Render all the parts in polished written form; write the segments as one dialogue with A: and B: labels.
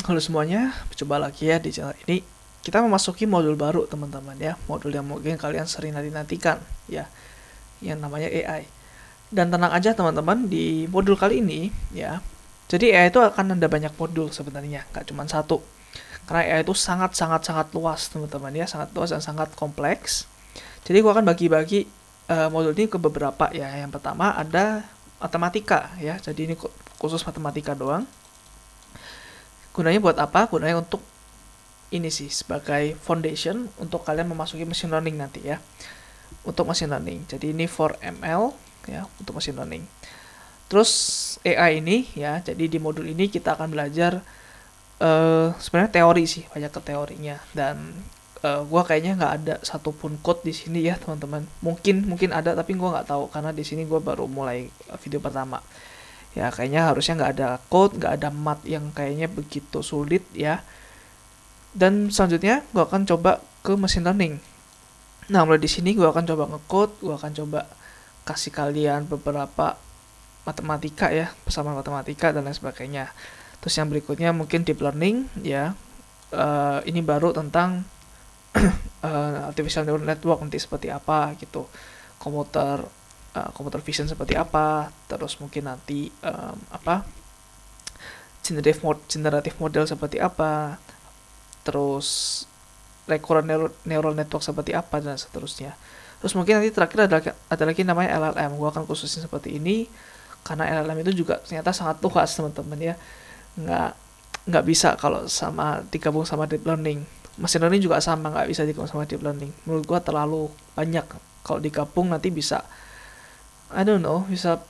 A: Halo semuanya, coba lagi ya di channel ini. Kita memasuki modul baru teman-teman ya, modul yang mungkin kalian sering nanti-nantikan ya, yang namanya AI. Dan tenang aja teman-teman, di modul kali ini ya, jadi AI itu akan ada banyak modul sebenarnya, nggak cuma satu. Karena AI itu sangat luas teman-teman ya, sangat luas dan sangat kompleks. Jadi gua akan bagi-bagi modul ini ke beberapa ya. Yang pertama ada matematika ya, jadi ini khusus matematika doang. Gunanya buat apa? Gunanya untuk ini sih sebagai foundation untuk kalian memasuki machine learning nanti ya. Untuk machine learning. Jadi ini for ML ya, untuk machine learning. Terus AI ini ya, jadi di modul ini kita akan belajar sebenarnya teori sih, banyak ke teorinya, dan gua kayaknya nggak ada satupun code di sini ya teman-teman. Mungkin ada tapi gua nggak tahu karena di sini gua baru mulai video pertama. Ya kayaknya harusnya nggak ada code, nggak ada math yang kayaknya begitu sulit ya. Dan selanjutnya gue akan coba ke machine learning. Nah mulai di sini gue akan coba nge-code, gue akan coba kasih kalian beberapa matematika ya, persamaan matematika dan lain sebagainya. Terus yang berikutnya mungkin deep learning ya. Ini baru tentang artificial neural network nanti seperti apa gitu, computer vision seperti apa, terus mungkin nanti generative model seperti apa, terus recurrent neural network seperti apa dan seterusnya. Terus mungkin nanti terakhir ada lagi namanya LLM. Gua akan khususin seperti ini karena LLM itu juga ternyata sangat luas teman-teman ya. Nggak nggak bisa kalau sama digabung sama deep learning. Machine learning juga sama, nggak bisa digabung sama deep learning. Menurut gua terlalu banyak. Kalau digabung nanti bisa, I don't know, bisa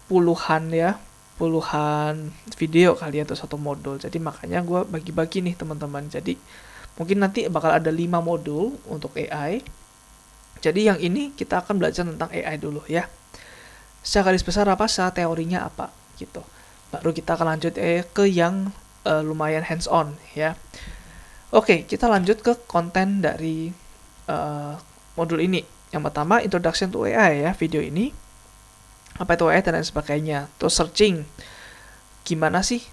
A: puluhan ya, puluhan video kali ya untuk satu modul. Jadi makanya gue bagi-bagi nih teman-teman. Jadi mungkin nanti bakal ada 5 modul untuk AI. Jadi yang ini kita akan belajar tentang AI dulu ya. Secara garis besar apa, secara teorinya apa gitu. Baru kita akan lanjut ke yang lumayan hands on ya. Oke, kita lanjut ke konten dari modul ini. Yang pertama introduction to AI ya, video ini. Apa itu AI dan lain sebagainya. Terus searching. Gimana sih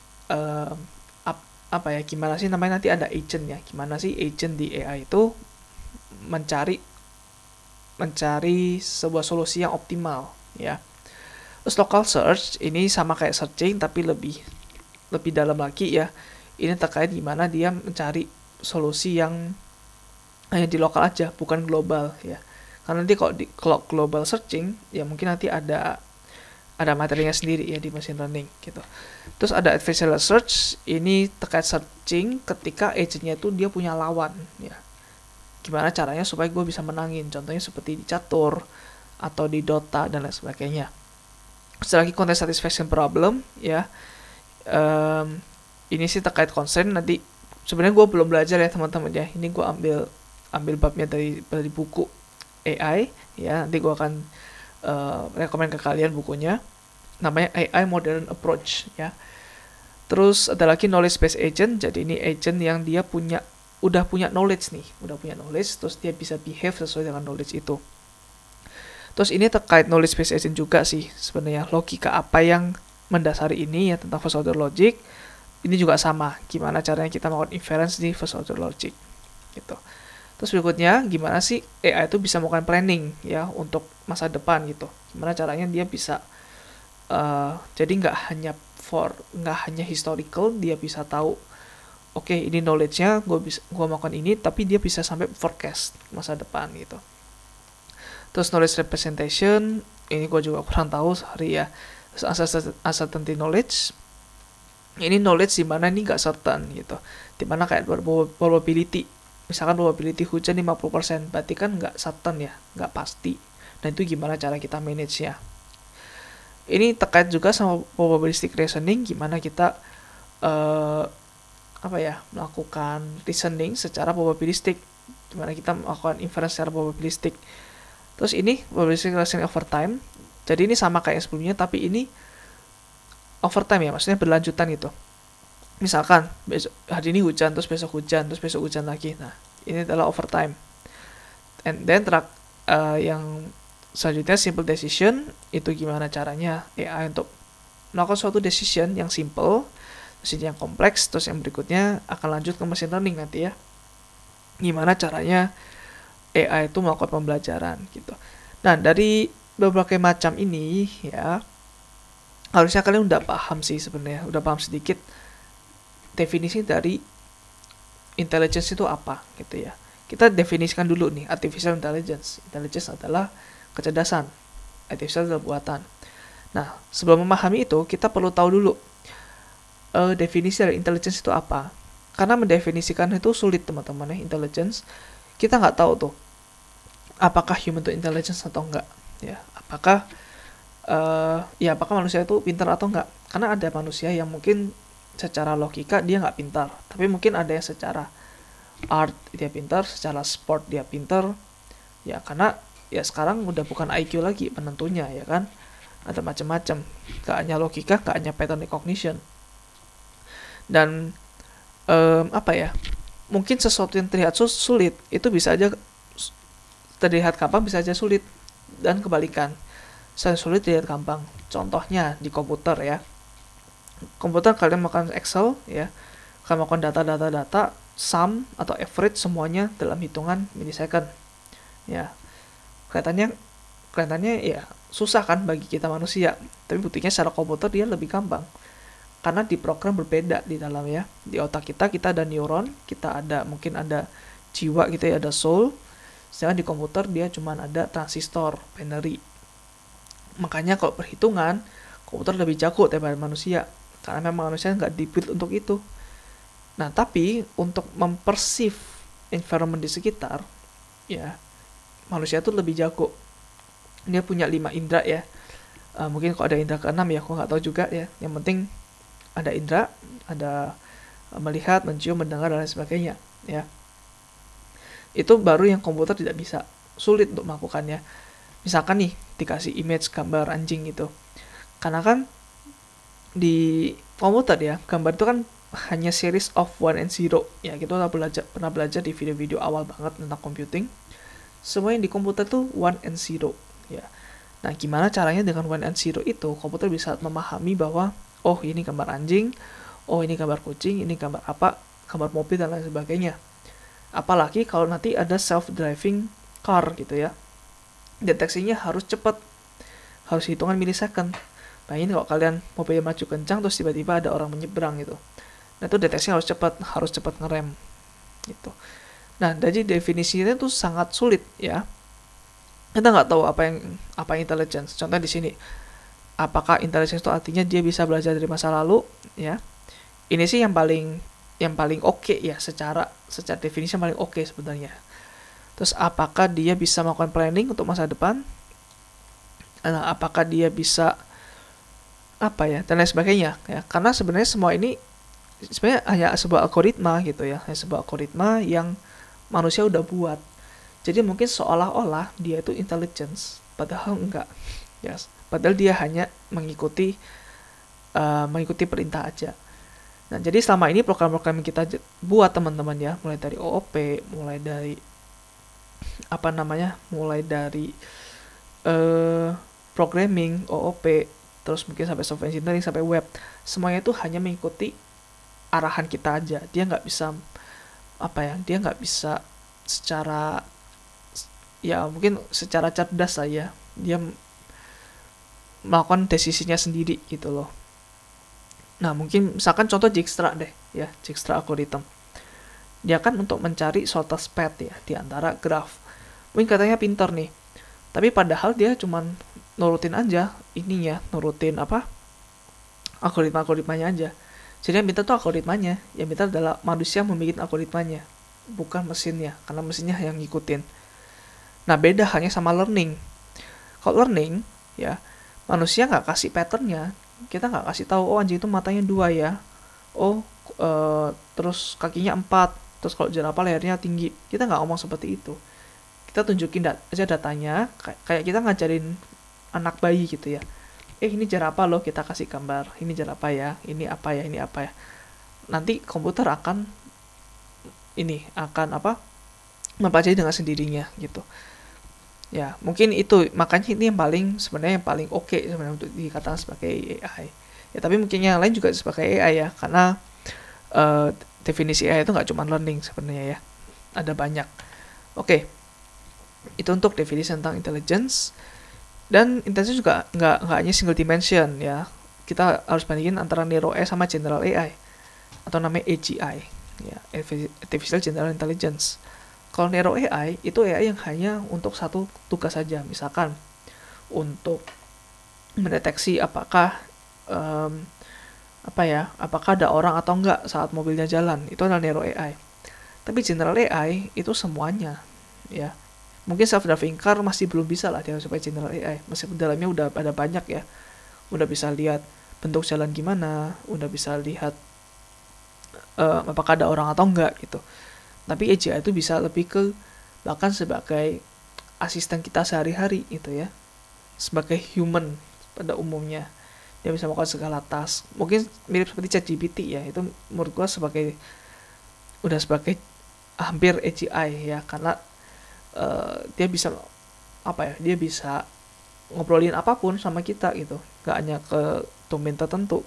A: gimana sih namanya, nanti ada agent ya. Gimana sih agent di AI itu mencari sebuah solusi yang optimal ya. Terus local search ini sama kayak searching tapi lebih dalam lagi ya. Ini terkait gimana dia mencari solusi yang hanya di lokal aja, bukan global ya. Karena nanti kalau global searching ya mungkin nanti ada materinya sendiri ya di machine learning gitu. Terus ada adversarial search, ini terkait searching ketika agentnya itu dia punya lawan ya. Gimana caranya supaya gue bisa menangin, contohnya seperti di catur atau di Dota dan lain sebagainya. Terus lagi content satisfaction problem ya. Ini sih terkait constraint, nanti sebenarnya gue belum belajar ya teman-teman ya. Ini gue ambil babnya dari buku AI ya. Nanti gue akan rekomend ke kalian bukunya, namanya AI Modern Approach ya. Terus ada lagi knowledge based agent. Jadi ini agent yang dia udah punya knowledge, terus dia bisa behave sesuai dengan knowledge itu. Terus ini terkait knowledge based agent juga sih sebenarnya, logika apa yang mendasari ini ya, tentang first order logic. Ini juga sama, gimana caranya kita melakukan inference di first order logic gitu. Terus berikutnya, gimana sih AI itu bisa melakukan planning ya untuk masa depan gitu. Gimana caranya dia bisa jadi nggak hanya historical, dia bisa tahu oke, ini knowledge-nya gue melakukan ini, tapi dia bisa sampai forecast masa depan gitu. Terus knowledge representation, ini gue juga kurang tahu, sorry ya. Terus uncertainty knowledge, ini knowledge di mana ini nggak certain gitu, dimana kayak probability. Misalkan probability hujan 50%, berarti kan nggak certain ya, nggak pasti. Nah itu gimana cara kita manage-nya. Ini terkait juga sama probabilistic reasoning, gimana kita melakukan reasoning secara probabilistik, gimana kita melakukan inference secara probabilistik. Terus ini probabilistic reasoning over time. Jadi ini sama kayak sebelumnya, tapi ini over time ya, maksudnya berlanjutan gitu. Misalkan hari ini hujan, terus besok hujan lagi. Nah ini adalah overtime. And then yang selanjutnya simple decision, itu gimana caranya AI untuk melakukan suatu decision yang simple mesin yang kompleks, terus yang berikutnya akan lanjut ke machine learning nanti ya. Gimana caranya AI itu melakukan pembelajaran gitu. Nah, dari berbagai macam ini ya, harusnya kalian udah paham sih sebenarnya, udah paham sedikit definisi dari intelligence itu apa gitu ya. Kita definisikan dulu nih, artificial intelligence. Intelligence adalah kecerdasan, artificial adalah buatan. Nah, sebelum memahami itu, kita perlu tahu dulu definisi dari intelligence itu apa. Karena mendefinisikan itu sulit teman-teman ya, intelligence. Kita nggak tahu tuh, apakah human itu intelligence atau enggak. Ya, apakah manusia itu pintar atau enggak. Karena ada manusia yang mungkin secara logika dia nggak pintar. Tapi mungkin ada yang secara art dia pintar, secara sport dia pintar. Ya, karena ya sekarang udah bukan IQ lagi penentunya ya kan. Ada macam-macam, gak hanya logika, gak hanya pattern recognition. Dan mungkin sesuatu yang terlihat sulit itu bisa aja terlihat gampang, bisa aja sulit, dan kebalikan, sulit terlihat gampang. Contohnya di komputer ya, komputer kalian melakukan Excel ya, kalian melakukan data sum atau average semuanya dalam hitungan milisecond ya. Kelihatannya ya susah kan bagi kita manusia, tapi buktinya secara komputer dia lebih gampang karena diprogram berbeda di dalam ya. Di otak kita ada neuron, mungkin ada jiwa gitu ya, ada soul. Sedangkan di komputer dia cuma ada transistor, binary. Makanya kalau perhitungan komputer lebih jago daripada manusia karena memang manusia nggak dibuild untuk itu. Nah, tapi untuk memperseive environment di sekitar ya, manusia itu lebih jago. Dia punya 5 indera ya. Mungkin kalau ada indera ke-6 ya, aku nggak tahu juga ya. Yang penting ada indera, ada melihat, mencium, mendengar, dan lain sebagainya ya. Itu baru yang komputer tidak bisa, sulit untuk melakukannya. Misalkan nih dikasih image gambar anjing gitu, karena kan di komputer ya, gambar itu kan hanya series of 1 and 0 ya. Kita pernah belajar di video-video awal banget tentang computing. Semua yang di komputer tuh 1 and 0 ya. Nah, gimana caranya dengan 1 and 0 itu komputer bisa memahami bahwa oh ini gambar anjing, oh ini gambar kucing, ini gambar apa, gambar mobil dan lain sebagainya. Apalagi kalau nanti ada self-driving car gitu ya, deteksinya harus cepat, harus hitungan milisecond. Bayangin kalau kalian mobilnya maju kencang terus tiba-tiba ada orang menyeberang gitu. Nah, itu deteksinya harus cepat ngerem gitu. Nah, jadi definisinya itu sangat sulit ya. Kita nggak tahu apa yang intelligence. Contoh di sini, apakah intelligence itu artinya dia bisa belajar dari masa lalu ya? Ini sih yang paling oke ya, secara definisi yang paling oke sebenarnya. Terus apakah dia bisa melakukan planning untuk masa depan? Nah, apakah dia bisa dan lain sebagainya ya? Karena sebenarnya semua ini sebenarnya hanya sebuah algoritma gitu ya, sebuah algoritma yang manusia udah buat. Jadi mungkin seolah-olah dia itu intelligence, padahal enggak. Yes. Padahal dia hanya mengikuti perintah aja. Nah, jadi selama ini program-program yang kita buat teman-teman ya, mulai dari OOP, mulai dari programming, OOP, terus mungkin sampai software engineering, sampai web, semuanya itu hanya mengikuti arahan kita aja. Dia nggak bisa secara ya mungkin secara cerdas saja dia melakukan desisinya sendiri gitu loh. Nah, mungkin misalkan contoh Dijkstra deh ya, Dijkstra algorithm. Dia kan untuk mencari shortest path ya di antara graph. Mungkin katanya pintar nih, tapi padahal dia cuman nurutin algoritmanya aja. Jadi yang pintar tuh algoritmanya, yang pintar adalah manusia membuat algoritmanya, bukan mesinnya, karena mesinnya yang ngikutin. Nah, beda hanya sama learning. Kalau learning ya, manusia nggak kasih patternnya, kita nggak kasih tahu oh anjing itu matanya 2 ya, terus kakinya 4, terus kalau jerapah lehernya tinggi. Kita nggak ngomong seperti itu. Kita tunjukin aja datanya, kayak kita ngajarin anak bayi gitu ya. Ini jerapah loh, kita kasih gambar, ini jerapah ya, ini apa ya. Nanti komputer akan mempelajari dengan sendirinya gitu. Ya, mungkin itu, makanya ini sebenarnya yang paling oke sebenarnya untuk dikatakan sebagai AI. Ya, tapi mungkin yang lain juga sebagai AI ya, karena definisi AI itu nggak cuma learning sebenarnya ya, ada banyak. Oke, itu untuk definisi tentang intelligence. Dan intelligence juga nggak hanya single dimension ya, kita harus bandingin antara Narrow AI sama General AI, atau namanya AGI ya, Artificial General Intelligence. Kalau Narrow AI itu AI yang hanya untuk satu tugas saja, misalkan untuk mendeteksi apakah apakah ada orang atau enggak saat mobilnya jalan, itu adalah Narrow AI. Tapi General AI itu semuanya ya. Mungkin self driving car masih belum bisa lah dia supaya General AI, meskipun dalamnya udah ada banyak ya, udah bisa lihat bentuk jalan gimana, udah bisa lihat apakah ada orang atau enggak gitu. Tapi AGI itu bisa lebih ke bahkan sebagai asisten kita sehari-hari gitu ya, sebagai human pada umumnya. Dia bisa melakukan segala task, mungkin mirip seperti ChatGPT ya, itu menurut gua sebagai hampir AGI ya, karena dia bisa dia bisa ngobrolin apapun sama kita gitu, gak hanya ke domain tertentu.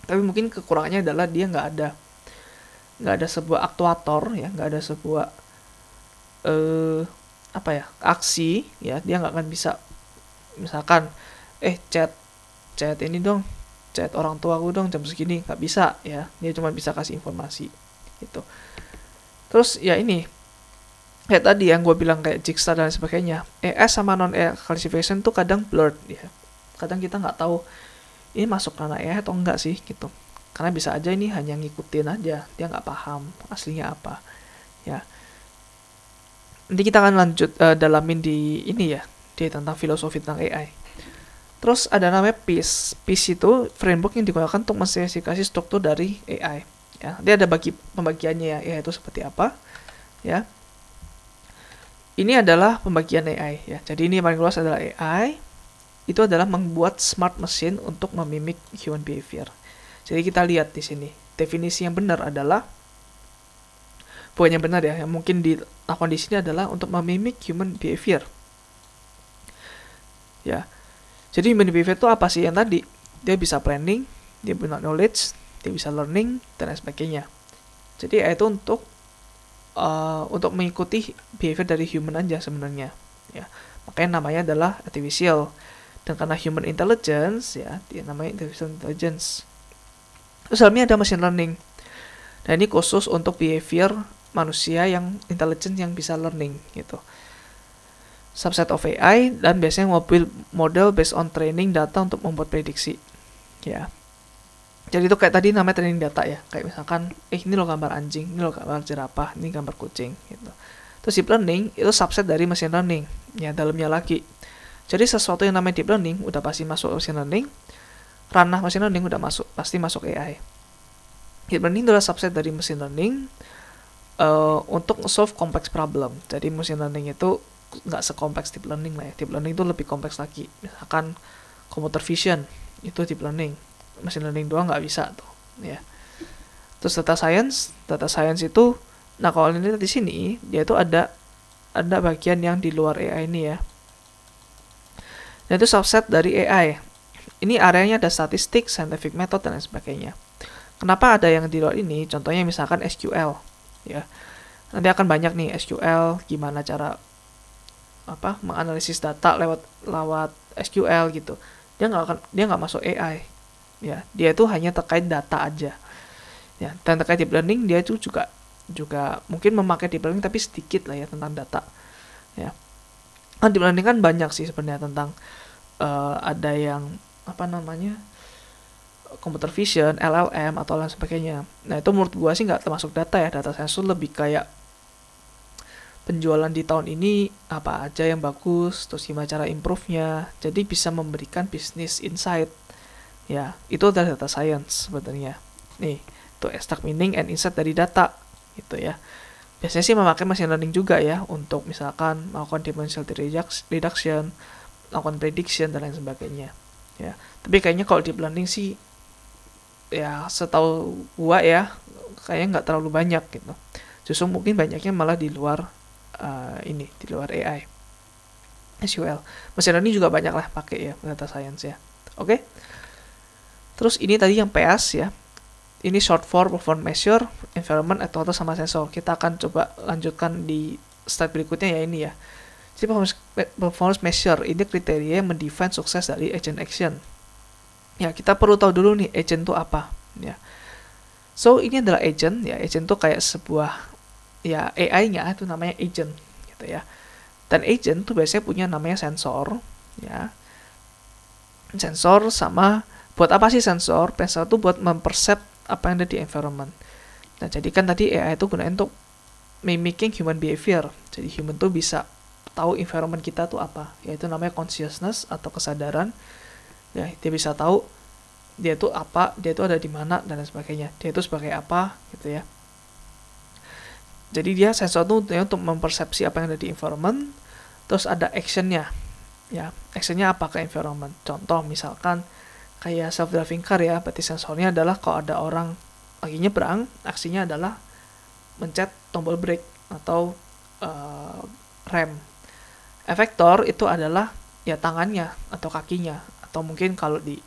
A: Tapi mungkin kekurangannya adalah dia nggak ada sebuah aktuator ya, nggak ada sebuah aksi ya. Dia nggak akan bisa misalkan chat ini dong, chat orang tua aku dong jam segini, nggak bisa ya. Dia cuma bisa kasih informasi gitu. Terus ya ini kayak tadi yang gue bilang kayak Jigsaw dan sebagainya, ES sama non ES classification tuh kadang blurred ya. Kadang kita nggak tahu ini masuk ranah ES atau enggak sih gitu, karena bisa aja ini hanya ngikutin aja, dia nggak paham aslinya apa ya. Nanti kita akan lanjut dalamin di ini ya, di tentang filosofi tentang AI. Terus ada namanya PIS. PIS itu framework yang digunakan untuk menspesifikasi struktur dari AI ya. Dia ada pembagiannya ya, AI itu seperti apa ya. Ini adalah pembagian AI ya. Jadi ini yang paling luas adalah AI itu adalah membuat smart machine untuk memimik human behavior. Jadi kita lihat di sini, definisi yang benar adalah, bukan yang benar ya, yang mungkin dilakukan di sini adalah untuk memimik human behavior. Ya. Jadi human behavior itu apa sih yang tadi? Dia bisa planning, dia punya knowledge, dia bisa learning dan lain sebagainya. Jadi itu untuk mengikuti behavior dari human aja sebenarnya ya. Makanya namanya adalah artificial. Dan karena human intelligence ya, dia namanya artificial intelligence. Terus dalamnya ada machine learning. Nah, ini khusus untuk behavior manusia yang intelligent yang bisa learning gitu. Subset of AI, dan biasanya model based on training data untuk membuat prediksi ya. Jadi itu kayak tadi namanya training data ya, kayak misalkan ini lo gambar anjing, ini lo gambar jerapah, ini gambar kucing gitu. Terus deep learning itu subset dari machine learning ya, dalamnya lagi. Jadi sesuatu yang namanya deep learning udah pasti masuk machine learning, ranah machine learning udah pasti masuk AI. Deep learning adalah subset dari machine learning untuk solve complex problem. Jadi machine learning itu nggak sekompleks deep learning lah ya. Deep learning itu lebih kompleks lagi. Misalkan computer vision itu deep learning, machine learning doang nggak bisa tuh ya. Terus data science itu, nah kalau ini di sini dia itu ada bagian yang di luar AI ini ya. Dan itu subset dari AI. Ini areanya ada statistik, scientific method dan lain sebagainya. Kenapa ada yang di luar ini? Contohnya misalkan SQL ya. Nanti akan banyak nih SQL, gimana cara menganalisis data lewat SQL gitu. Dia nggak masuk AI ya. Dia itu hanya terkait data aja ya. Dan terkait deep learning dia itu juga mungkin memakai deep learning tapi sedikit lah ya tentang data ya. Kan deep learning kan banyak sih sebenarnya tentang ada yang computer vision, LLM atau lain sebagainya. Nah itu menurut gua sih nggak termasuk data ya. Data science itu lebih kayak penjualan di tahun ini apa aja yang bagus, terus gimana cara improve-nya. Jadi bisa memberikan business insight ya. Itu adalah data science sebenarnya. Nih itu extract meaning and insight dari data gitu ya. Biasanya sih memakai machine learning juga ya untuk misalkan melakukan dimensional reduction, melakukan prediction dan lain sebagainya ya. Tapi kayaknya kalau deep learning sih ya setahu gua ya kayaknya nggak terlalu banyak gitu. Justru mungkin banyaknya malah di luar di luar AI, SQL. Machine learning juga banyak lah pakai ya data science ya. Oke. Terus ini tadi yang PS ya. Ini short for performance measure, environment, actuator sama sensor. Kita akan coba lanjutkan di slide berikutnya ya ini ya. Jadi performance measure ini kriteria yang mendefine sukses dari agent action. Ya, kita perlu tahu dulu nih agent itu apa ya. So, ini adalah agent ya. Agent itu kayak sebuah ya AI-nya itu namanya agent gitu ya. Dan agent tuh biasanya punya namanya sensor ya. Sensor sama buat apa sih sensor? Sensor itu buat mempersep apa yang ada di environment. Nah, jadi kan tadi AI itu gunain untuk mimicking human behavior. Jadi human tuh bisa tahu environment kita tuh apa, yaitu namanya consciousness atau kesadaran. Ya, dia bisa tahu dia tuh apa, dia tuh ada di mana dan lain sebagainya. Dia itu sebagai apa gitu ya. Jadi dia sensor tuh untuk mempersepsi apa yang ada di environment. Terus ada actionnya. Ya, actionnya apa ke environment? Contoh misalkan kayak self-driving car ya, berarti sensornya adalah kalau ada orang lagi nyebrang, aksinya adalah mencet tombol brake atau rem. Efektor itu adalah ya tangannya atau kakinya, atau mungkin kalau di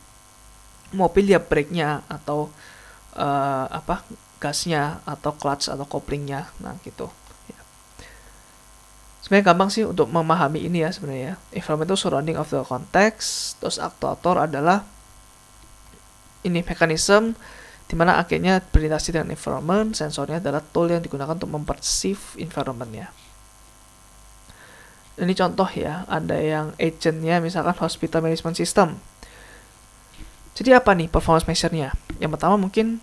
A: mobil ya brake-nya atau gasnya atau clutch atau couplingnya. Nah gitu. Ya. Sebenarnya gampang sih untuk memahami ini ya sebenarnya. Environment itu surrounding of the context, terus actuator adalah ini mekanisme dimana akhirnya berinteraksi dengan environment. Sensornya adalah tool yang digunakan untuk memperceive environment-nya. Ini contoh ya, ada yang agent-nya misalkan hospital management system. Jadi apa nih performance measure-nya? Yang pertama mungkin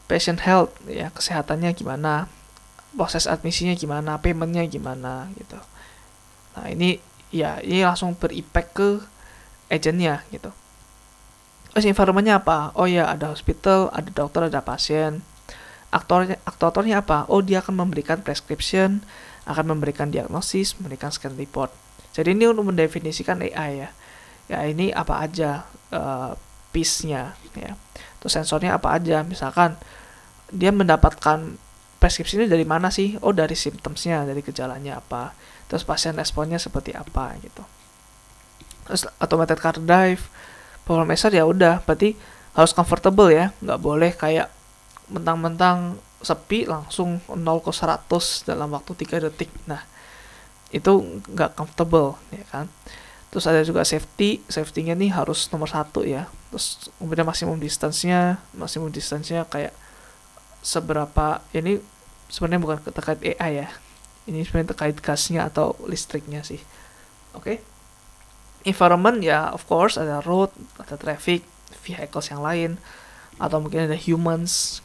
A: patient health ya, kesehatannya gimana, proses admisinya gimana, payment-nya gimana gitu. Nah ini langsung berimpact ke agent-nya gitu. Terus environment-nya apa? Oh ya, ada hospital, ada dokter, ada pasien. Aktornya apa? Oh, dia akan memberikan prescription, akan memberikan diagnosis, memberikan scan report. Jadi ini untuk mendefinisikan AI ya. Ya ini apa aja piece-nya ya. Terus sensornya apa aja? Misalkan dia mendapatkan preskripsinya dari mana sih? Oh, dari symptoms-nya, dari gejalanya apa. Terus pasien responnya seperti apa gitu. Terus automated car drive, power measure ya udah, berarti harus comfortable ya, nggak boleh kayak mentang-mentang sepi langsung 0 ke 100 dalam waktu 3 detik. Nah, itu nggak comfortable ya kan. Terus ada juga safety-nya nih harus nomor 1 ya. Terus kemudian maximum distance-nya kayak seberapa, ini sebenarnya bukan terkait AI ya. Ini sebenarnya terkait gasnya atau listriknya sih. Oke. Environment ya of course ada road, ada traffic, vehicles yang lain, atau mungkin ada humans.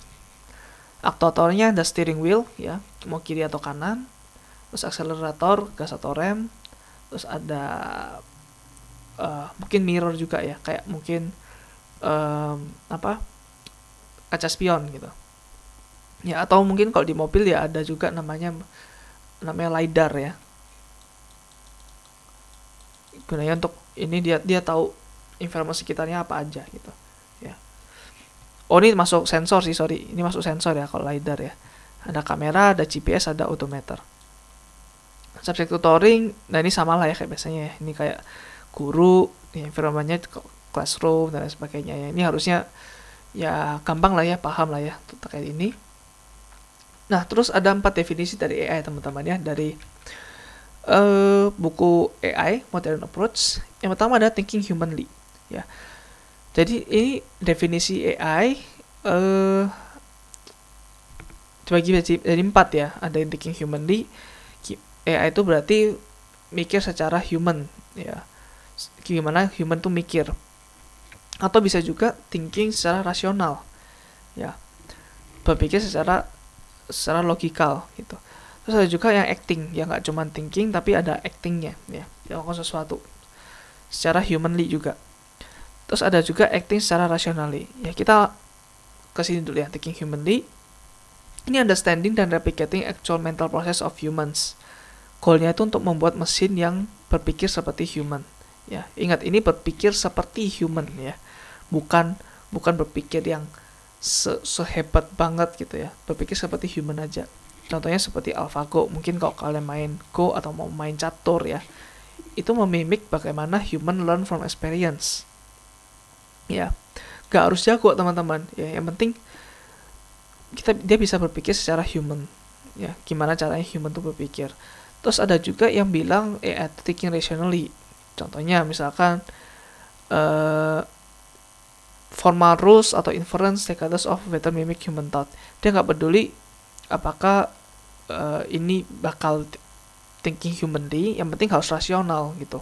A: Aktuatornya ada steering wheel ya, mau kiri atau kanan. Terus akselerator, gas atau rem. Terus ada mungkin mirror juga ya, kayak mungkin kaca spion gitu. Ya atau mungkin kalau di mobil ya ada juga namanya LiDAR ya. Gunanya untuk ini dia tahu informasi sekitarnya apa aja gitu ya. Oh ini masuk sensor sih, sorry, ini masuk sensor ya kalau LiDAR ya. Ada kamera, ada GPS, ada odometer. Subject tutoring, nah ini sama lah ya kayak biasanya ya. Ini kayak guru, ya, environment-nya classroom dan lain sebagainya ya. Ini harusnya ya gampang lah ya, paham lah ya terkait ini. Nah terus ada 4 definisi dari AI teman-teman ya, dari buku AI Modern Approach. Yang pertama ada thinking humanly ya. Jadi ini definisi AI dibagi jadi 4 ya. Ada yang thinking humanly. AI itu berarti mikir secara human ya. Gimana human tuh mikir. Atau bisa juga thinking secara rasional ya. Berpikir secara logikal gitu. Terus ada juga yang acting, yang nggak cuma thinking tapi ada actingnya ya, dia melakukan sesuatu secara humanly juga. Terus ada juga acting secara rationally ya. Kita kesini dulu ya, thinking humanly ini understanding dan replicating actual mental process of humans. Goalnya itu untuk membuat mesin yang berpikir seperti human ya. Ingat ini berpikir seperti human ya, bukan berpikir yang sehebat banget gitu ya, berpikir seperti human aja. Contohnya seperti AlphaGo. Mungkin kalau kalian main Go atau mau main catur ya, itu memimik bagaimana human learn from experience. Ya, gak harus jago teman-teman. Ya, yang penting dia bisa berpikir secara human. Ya, gimana caranya human tuh berpikir. Terus ada juga yang bilang AI thinking rationally. Contohnya misalkan formal rules atau inference regardless of whether mimic human thought. Dia nggak peduli apakah ini bakal thinking humanly, yang penting harus rasional gitu.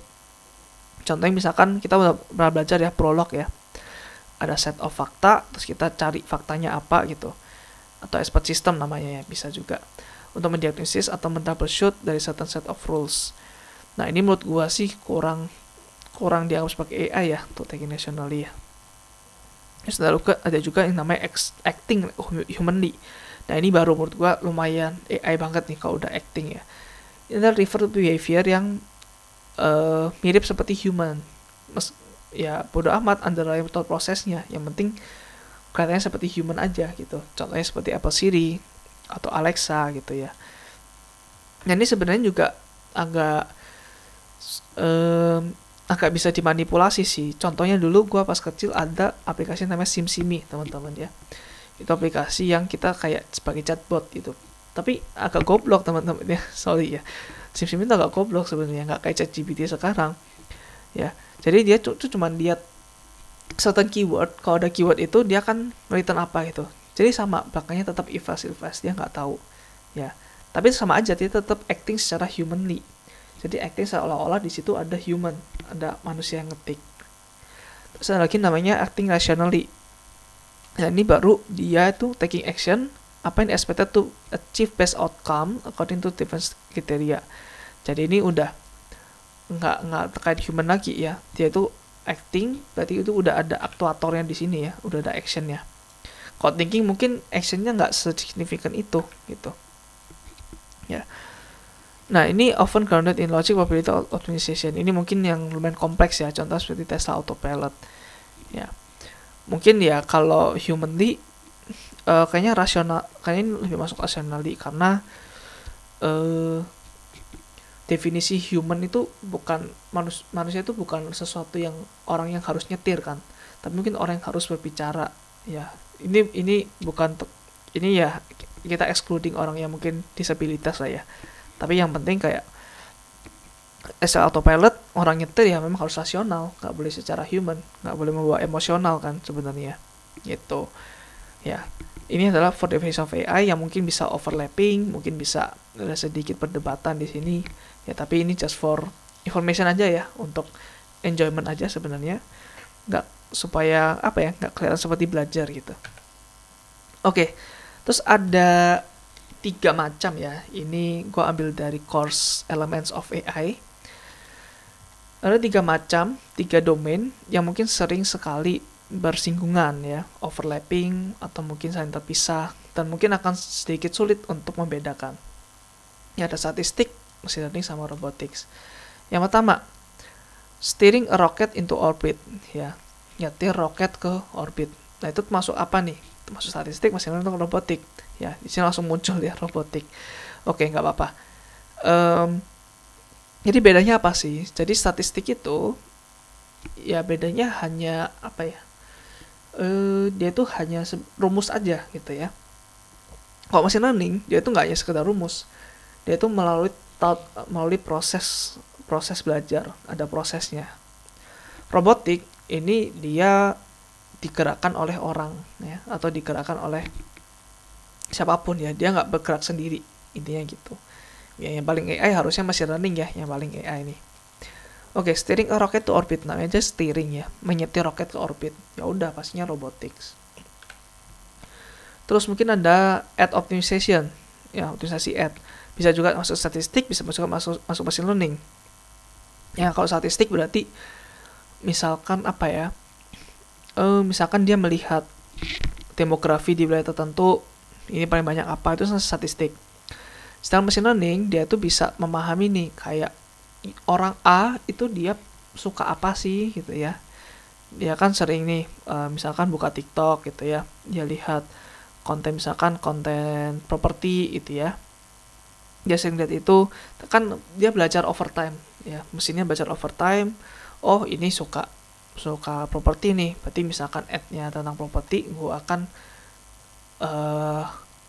A: Contohnya misalkan kita udah pernah belajar ya prolog ya, ada set of fakta, terus kita cari faktanya apa gitu, atau expert system namanya ya, bisa juga untuk mendiagnosis atau mentroubleshoot dari certain set of rules. Nah ini menurut gua sih kurang dianggap sebagai AI ya untuk thinking rationally ya. Terus ada juga yang namanya acting humanly. Nah ini baru menurut gua lumayan AI banget nih kalau udah acting ya. Ini adalah refer to behavior yang mirip seperti human. Ya bodo amat underlying thought prosesnya. Yang penting kelihatannya seperti human aja gitu. Contohnya seperti Apple Siri atau Alexa gitu ya. Nah ini sebenarnya juga agak bisa dimanipulasi sih. Contohnya dulu gue pas kecil ada aplikasi namanya SimSimi teman-teman ya. Itu aplikasi yang kita kayak sebagai chatbot gitu. Tapi agak goblok teman-teman ya. Sorry ya. SimSimi itu agak goblok sebenarnya, nggak kayak ChatGPT sekarang. Ya. Jadi dia tuh cuma lihat certain keyword. Kalau ada keyword itu dia akan return apa gitu. Jadi sama belakangnya tetap if dia nggak tahu. Ya. Tapi sama aja dia tetap acting secara humanly. Jadi acting seolah-olah di situ ada human, ada manusia yang ngetik. Terus ada lagi namanya acting rationally. Nah ini baru dia tuh taking action apa yang expected to achieve best outcome according to different criteria. Jadi ini udah nggak terkait human lagi ya. Dia itu acting, berarti itu udah ada aktuatornya di sini ya, udah ada actionnya. Kalau thinking mungkin actionnya nggak sesignifikan itu gitu. Ya. Nah ini often grounded in logic probability optimization. Ini mungkin yang lumayan kompleks ya, contoh seperti Tesla Autopilot. Ya, mungkin ya kalau humanly kayaknya rasional, kayaknya lebih masuk rationally karena definisi human itu bukan manusia itu bukan sesuatu yang orang yang harus nyetir kan, tapi mungkin orang yang harus berbicara. Ya, ini bukan ini ya kita excluding orang yang mungkin disabilitas lah ya. Tapi yang penting kayak Tesla Autopilot orang nyetir ya memang harus rasional, nggak boleh secara human, nggak boleh membawa emosional kan sebenarnya gitu ya. Ini adalah for definition of AI yang mungkin bisa overlapping, mungkin bisa ada sedikit perdebatan di sini ya, tapi ini just for information aja ya, untuk enjoyment aja sebenarnya, nggak supaya apa ya, nggak kelihatan seperti belajar gitu. Oke, terus ada 3 macam ya. Ini gue ambil dari course Elements of AI. Ada 3 macam, 3 domain yang mungkin sering sekali bersinggungan ya, overlapping atau mungkin saling terpisah, dan mungkin akan sedikit sulit untuk membedakan. Ya, ada statistik, machine learning sama robotics. Yang pertama, steering a rocket into orbit ya, nyetir roket ke orbit. Nah itu masuk apa nih? Itu masuk statistik, machine learning atau robotik. Ya, di sini langsung muncul ya robotik. Oke, nggak apa-apa. Jadi bedanya apa sih? Jadi statistik itu ya bedanya hanya apa ya? Dia tuh hanya rumus aja gitu ya. Kalau machine learning dia tuh nggak hanya sekedar rumus. Dia tuh melalui proses belajar, ada prosesnya. Robotik ini dia digerakkan oleh orang ya, atau digerakkan oleh siapapun ya, dia nggak bergerak sendiri, intinya gitu ya. Yang paling AI harusnya machine learning ya, yang paling AI ini. Oke, steering a rocket to orbit, namanya aja steering ya, menyetir roket ke orbit. Ya udah, pastinya robotics. Terus mungkin ada ad optimization ya, optimisasi ad, bisa juga masuk statistik, bisa juga masuk machine learning ya. Kalau statistik berarti misalkan apa ya, misalkan dia melihat demografi di wilayah tertentu, ini paling banyak apa, itu statistik. Sedangkan machine learning dia tuh bisa memahami nih, kayak orang A itu dia suka apa sih gitu ya. Dia kan sering nih misalkan buka TikTok gitu ya, dia lihat konten, misalkan konten properti gitu ya, dia sering lihat itu kan, dia belajar overtime ya, mesinnya belajar overtime. Oh ini suka suka properti nih, berarti misalkan ad-nya tentang properti, gue akan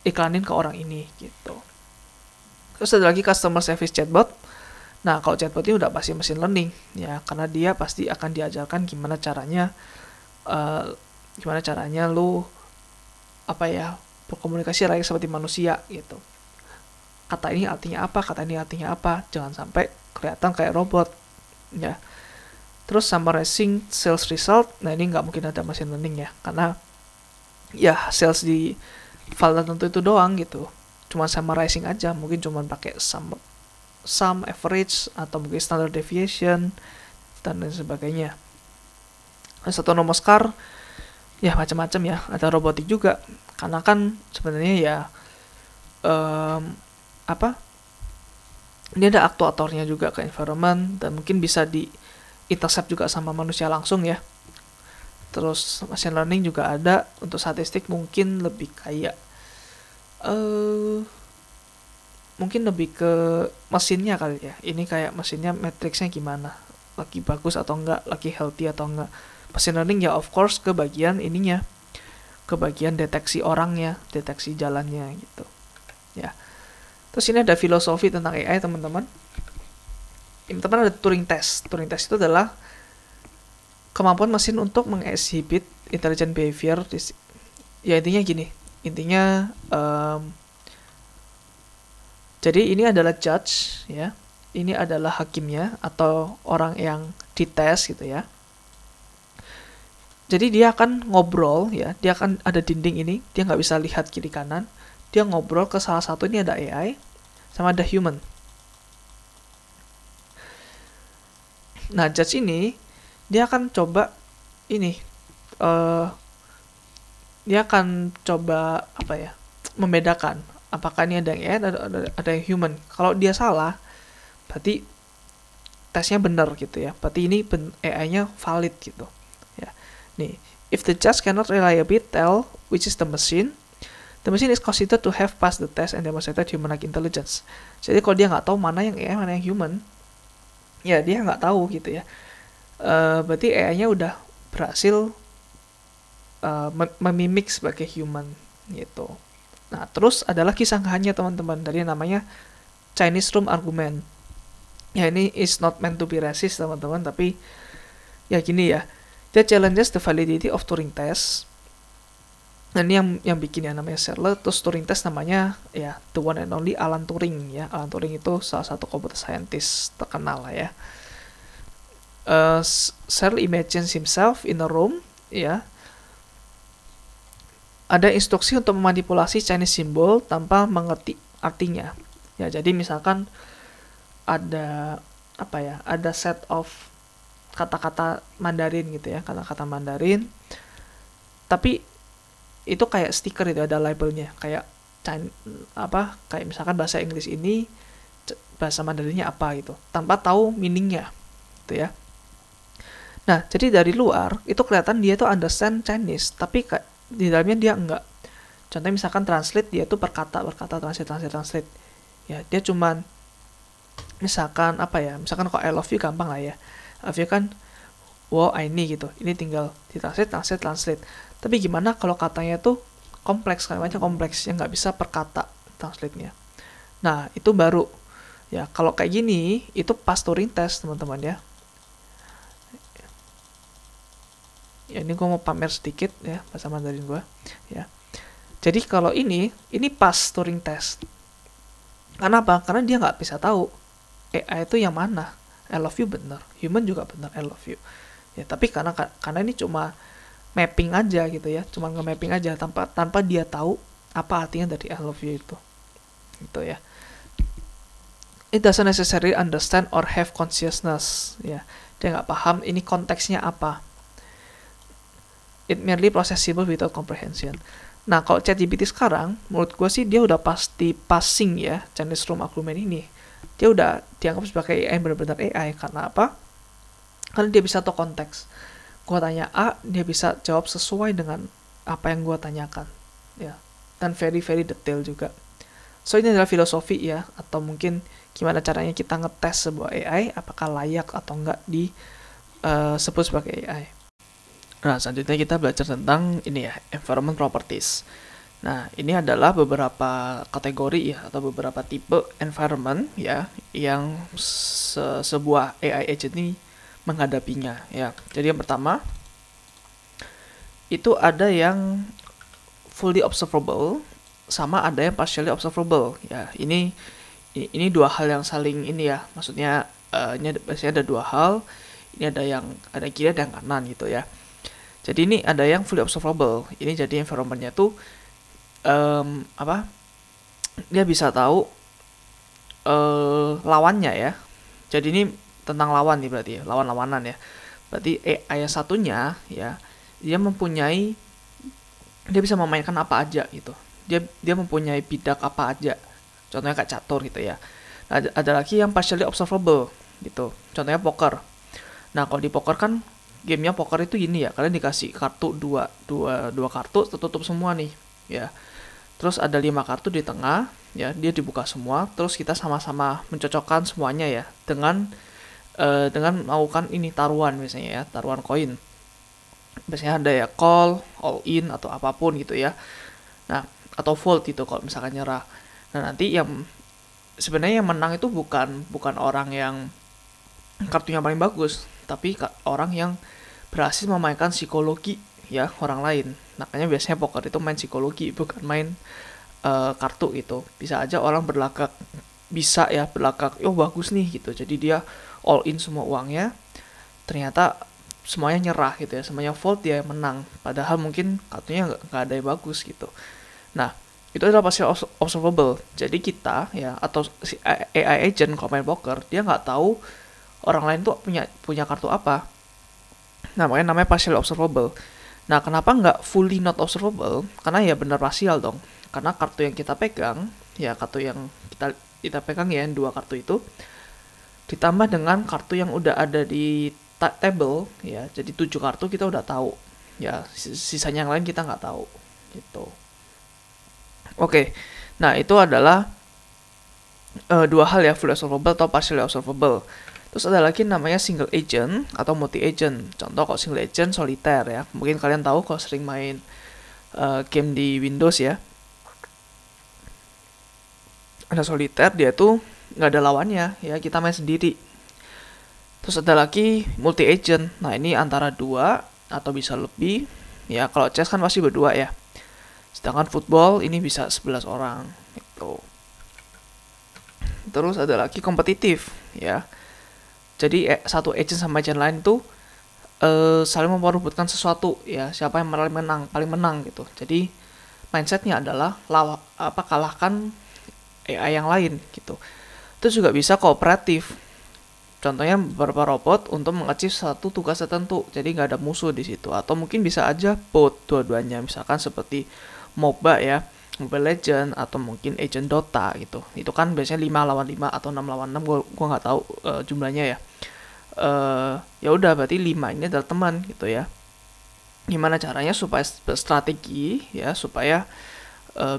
A: iklanin ke orang ini gitu. Terus ada lagi customer service chatbot. Nah, kalau chatbot ini udah pasti machine learning ya, karena dia pasti akan diajarkan gimana caranya lu berkomunikasi layaknya seperti manusia gitu. Kata ini artinya apa, jangan sampai kelihatan kayak robot ya. Terus summarizing sales result, nah ini nggak mungkin ada machine learning ya, karena ya sales di file tertentu itu doang gitu, cuma summarizing aja, mungkin cuma pakai sum, average, atau mungkin standard deviation dan lain sebagainya. Autonomous car ya macam-macam ya, ada robotik juga, karena kan sebenarnya ya ini ada aktuatornya juga ke environment, dan mungkin bisa di intercept juga sama manusia langsung ya. Terus machine learning juga ada untuk statistik, mungkin lebih kayak mungkin lebih ke mesinnya kali ya. Ini kayak mesinnya matriksnya gimana, lagi bagus atau enggak, lagi healthy atau enggak. Machine learning ya of course ke bagian ininya, ke bagian deteksi orangnya, deteksi jalannya gitu ya. Terus ini ada filosofi tentang AI teman-teman. Teman-teman ada Turing test. Turing test itu adalah kemampuan mesin untuk mengexhibit intelligent behavior. Ya intinya gini, jadi ini adalah judge ya, ini adalah hakimnya atau orang yang dites gitu ya. Jadi dia akan ngobrol ya, dia akan ada dinding ini, dia nggak bisa lihat kiri kanan, dia ngobrol ke salah satu, ini ada AI sama ada human. Nah judge ini dia akan coba ini dia akan coba membedakan apakah ini ada yang AI, ada yang human. Kalau dia salah, berarti tesnya benar gitu ya. Berarti ini AI-nya valid gitu. Ya. Nih, if the judge cannot reliably tell which is the machine is considered to have passed the test and demonstrated human-like intelligence. Jadi kalau dia nggak tahu mana yang AI, mana yang human, ya dia nggak tahu gitu ya. Berarti AI-nya udah berhasil memimik sebagai human gitu. Nah, terus ada lagi sangkahannya teman-teman, dari namanya Chinese room argument. Ya ini is not meant to be racist teman-teman, tapi ya gini ya, dia challenges the validity of Turing test. Nah ini yang bikin ya namanya Searle. Terus Turing test namanya ya the one and only Alan Turing ya. Alan Turing itu salah satu computer scientist terkenal lah ya. Searle imagines himself in a room ya. Ada instruksi untuk memanipulasi Chinese symbol tanpa mengerti artinya. Ya, jadi misalkan ada ada set of kata-kata Mandarin gitu ya, kata-kata Mandarin. Tapi itu kayak stiker itu ada labelnya, kayak kayak misalkan bahasa Inggris ini bahasa Mandarinnya apa gitu, tanpa tahu meaningnya gitu ya. Nah, jadi dari luar itu kelihatan dia tuh understand Chinese, tapi di dalamnya dia enggak. Contohnya misalkan translate, dia tuh per kata translate. Ya, dia cuman misalkan misalkan kalau I love you gampang lah ya. I love you kan wow, ini gitu. Ini tinggal translate. Tapi gimana kalau katanya tuh kompleks, kalimatnya kompleks yang nggak bisa per kata translate-nya. Nah, itu baru ya. Kalau kayak gini itu pas Turing test, teman-teman ya. Ya ini gue mau pamer sedikit ya bahasa Mandarin gue ya. Jadi kalau ini pas Turing test. Karena apa? Karena dia nggak bisa tahu AI itu yang mana. I love you bener, human juga bener I love you. Ya tapi karena ini cuma mapping aja gitu ya, cuma nge-mapping aja tanpa dia tahu apa artinya dari I love you itu. Gitu ya. It doesn't necessarily understand or have consciousness ya. Dia nggak paham ini konteksnya apa. It merely processable without comprehension. Nah, kalau ChatGPT sekarang, menurut gue sih dia udah pasti passing ya, Chinese room argument ini. Dia udah dianggap sebagai AI, benar-benar AI. Karena apa? Karena dia bisa tahu konteks. Gue tanya A, dia bisa jawab sesuai dengan apa yang gue tanyakan. Ya. Dan very, very detail juga. So, ini adalah filosofi ya, atau mungkin gimana caranya kita ngetes sebuah AI, apakah layak atau enggak disebut sebagai AI. Nah, selanjutnya kita belajar tentang ini ya, environment properties. Nah, ini adalah beberapa kategori ya, atau beberapa tipe environment ya, yang sebuah AI agent ini menghadapinya ya. Jadi yang pertama, itu ada yang fully observable, sama ada yang partially observable ya. Ini dua hal yang saling ini ya, maksudnya ini biasanya ada dua hal, ini ada yang ada kiri ada yang kanan gitu ya. Jadi ini ada yang fully observable, ini jadi environmentnya tuh dia bisa tahu lawannya ya. Jadi ini tentang lawan nih berarti ya, lawan-lawanan ya. Berarti AI yang satunya ya, dia bisa memainkan apa aja gitu. Dia mempunyai bidak apa aja. Contohnya kayak catur gitu ya. Nah, ada lagi yang partially observable gitu. Contohnya poker. Nah, kalau di poker kan gamenya poker itu gini ya, kalian dikasih kartu dua kartu tertutup semua nih ya. Terus ada 5 kartu di tengah ya, dia dibuka semua, terus kita sama-sama mencocokkan semuanya ya dengan melakukan ini taruhan misalnya ya, taruhan koin. Biasanya ada ya call, all in atau apapun gitu ya. Nah, atau fold gitu kalau misalkan nyerah. Nah, nanti yang sebenarnya yang menang itu bukan orang yang kartunya paling bagus, tapi orang yang berhasil memainkan psikologi ya orang lain. Makanya biasanya poker itu main psikologi, bukan main kartu gitu. Bisa aja orang berlagak oh bagus nih gitu, jadi dia all in semua uangnya, ternyata semuanya nyerah gitu ya, semuanya fold, dia yang menang, padahal mungkin kartunya nggak ada yang bagus gitu. Nah, itu adalah pasti observable. Jadi kita ya, atau si AI agent kalau main poker, dia nggak tahu orang lain tuh punya kartu apa. Nah, makanya namanya partially observable. Nah, kenapa nggak fully not observable? Karena ya benar parsial dong. Karena kartu yang kita pegang, ya kartu yang kita pegang ya, dua kartu itu, ditambah dengan kartu yang udah ada di table, ya, jadi 7 kartu kita udah tahu. Ya, sisanya yang lain kita nggak tahu. Gitu. Oke, nah itu adalah dua hal ya, fully observable atau partially observable. Terus ada lagi namanya single agent atau multi agent. Contoh kalau single agent solitaire ya. Mungkin kalian tahu kalau sering main game di Windows ya. Ada solitaire, dia tuh nggak ada lawannya ya, kita main sendiri. Terus ada lagi multi agent. Nah, ini antara 2 atau bisa lebih. Ya, kalau chess kan pasti berdua ya. Sedangkan football ini bisa 11 orang gitu. Terus ada lagi kompetitif ya. Jadi satu agent sama agent lain tuh saling memperebutkan sesuatu ya, siapa yang paling menang gitu. Jadi mindsetnya adalah kalahkan AI yang lain gitu. Terus juga bisa kooperatif. Contohnya beberapa robot untuk mengachieve satu tugas tertentu, jadi nggak ada musuh di situ. Atau mungkin bisa aja both dua-duanya, misalkan seperti MOBA ya, Mobile Legend, atau mungkin Agent Dota gitu. Itu kan biasanya 5 lawan 5 atau 6 lawan 6, gua nggak tahu jumlahnya ya. Ya udah, berarti 5 ini adalah teman gitu ya. Gimana caranya supaya strategi ya, supaya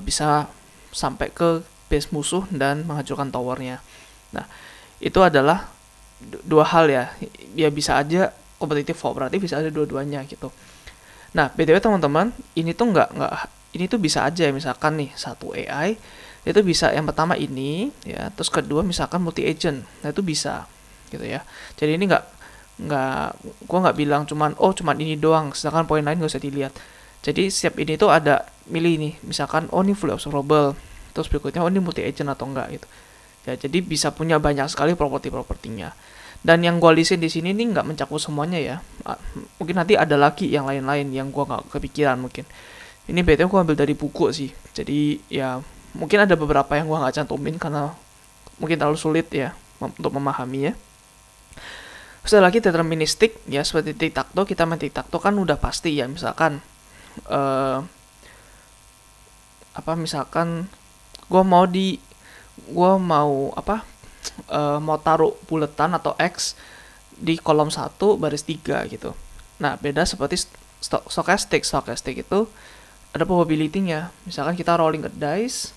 A: bisa sampai ke base musuh dan menghancurkan towernya. Nah, itu adalah dua hal ya. Ya bisa aja kompetitif kooperatif, bisa aja dua-duanya gitu. Nah, BTW teman-teman, ini tuh ini tuh bisa aja ya, misalkan nih satu AI itu bisa yang pertama ini ya, terus kedua misalkan multi agent. Nah, itu bisa gitu ya. Jadi ini gua nggak bilang cuman ini doang, sedangkan poin lain nggak usah dilihat. Jadi setiap ini tuh ada milih nih, misalkan ini fully observable, terus berikutnya ini multi agent atau enggak gitu ya. Jadi bisa punya banyak sekali properti-propertinya, dan yang gue lisin di sini nih nggak mencakup semuanya ya. Mungkin nanti ada lagi yang lain-lain yang gue nggak kepikiran. Mungkin ini BTW gue ambil dari buku sih, jadi ya mungkin ada beberapa yang gue nggak cantumin karena mungkin terlalu sulit ya untuk memahaminya. Terus ada lagi deterministik ya, seperti tic-tac-toe. Kita main tic-tac-toe kan udah pasti ya, misalkan misalkan gue mau taruh buletan atau X di kolom 1 baris 3 gitu. Nah, beda seperti stochastic itu ada probability-nya. Misalkan kita rolling a dice,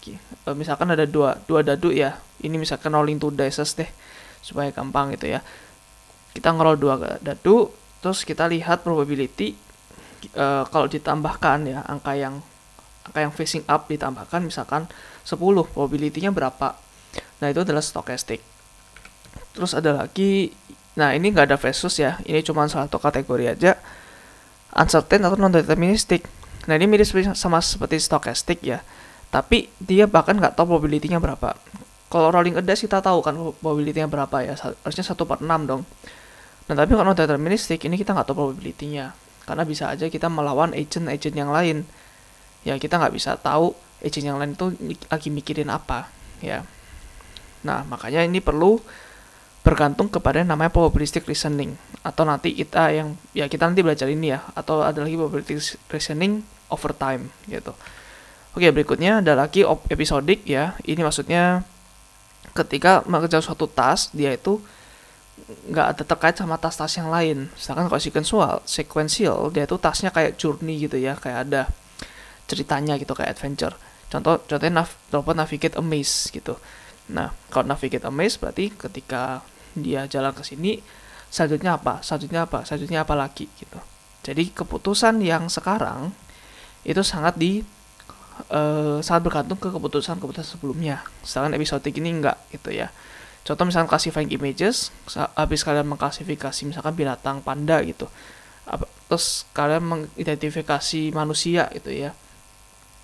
A: misalkan ada dua dadu ya. Ini misalkan rolling 2 dices deh, supaya gampang gitu ya. Kita ngeroll 2 dadu, terus kita lihat probability kalau ditambahkan ya angka yang facing up ditambahkan misalkan 10, probability-nya berapa. Nah, itu adalah stochastic. Terus ada lagi, nah ini nggak ada versus ya, ini cuma satu kategori aja, uncertain atau non-deterministic. Nah, ini mirip sama seperti stochastic ya, tapi dia bahkan nggak tahu probability-nya berapa. Kalau rolling a dice kita tahu kan probability-nya berapa ya, harusnya 1/6 dong. Nah, tapi kalau non-deterministic ini kita nggak tahu probability-nya, karena bisa aja kita melawan agent-agent yang lain. Ya, kita nggak bisa tahu agent yang lain itu lagi mikirin apa ya. Nah, makanya ini perlu bergantung kepada yang namanya probabilistic reasoning, atau nanti kita nanti belajar ini ya, atau ada lagi probabilistic reasoning over time gitu. Oke, berikutnya ada lagi episodik ya. Ini maksudnya ketika mengerjakan suatu task, dia itu nggak ada terkait sama tas-tas yang lain. Misalkan kalau sequential dia itu tasnya kayak journey gitu ya, kayak ada ceritanya gitu, kayak adventure. Contohnya navigate a maze gitu. Nah, kalau navigate a maze berarti ketika dia jalan ke sini, selanjutnya apa lagi gitu. Jadi keputusan yang sekarang itu sangat bergantung ke keputusan sebelumnya. Misalkan episodik ini enggak gitu ya. Contoh misalkan classifying images, habis kalian mengklasifikasi misalkan binatang panda gitu, terus kalian mengidentifikasi manusia gitu ya,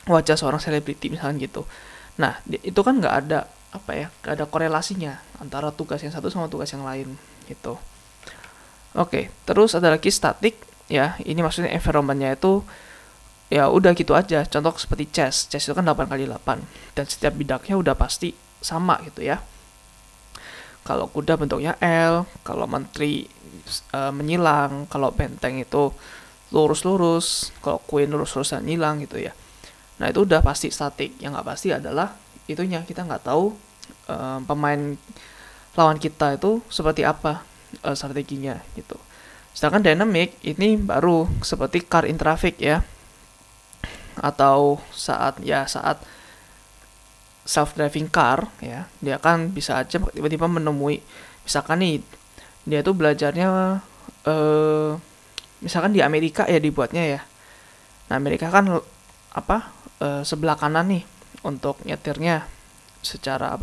A: wajah seorang selebriti misalkan gitu. Nah, itu kan nggak ada nggak ada korelasinya antara tugas yang satu sama tugas yang lain gitu. Oke, terus ada lagi static ya. Ini maksudnya environment-nya itu ya udah gitu aja. Contoh seperti chess itu kan 8x8 dan setiap bidaknya udah pasti sama gitu ya. Kalau kuda bentuknya L, kalau menteri menyilang, kalau benteng itu lurus-lurus, kalau queen lurus-lurus dan nyilang gitu ya. Nah, itu udah pasti static. Yang nggak pasti adalah itunya, kita nggak tahu pemain lawan kita itu seperti apa strateginya gitu. Sedangkan dynamic ini baru seperti car in traffic ya, atau saat self driving car ya, dia kan bisa aja tiba-tiba menemui, misalkan nih dia tuh belajarnya misalkan di Amerika ya dibuatnya ya. Nah, Amerika kan sebelah kanan nih untuk nyetirnya, secara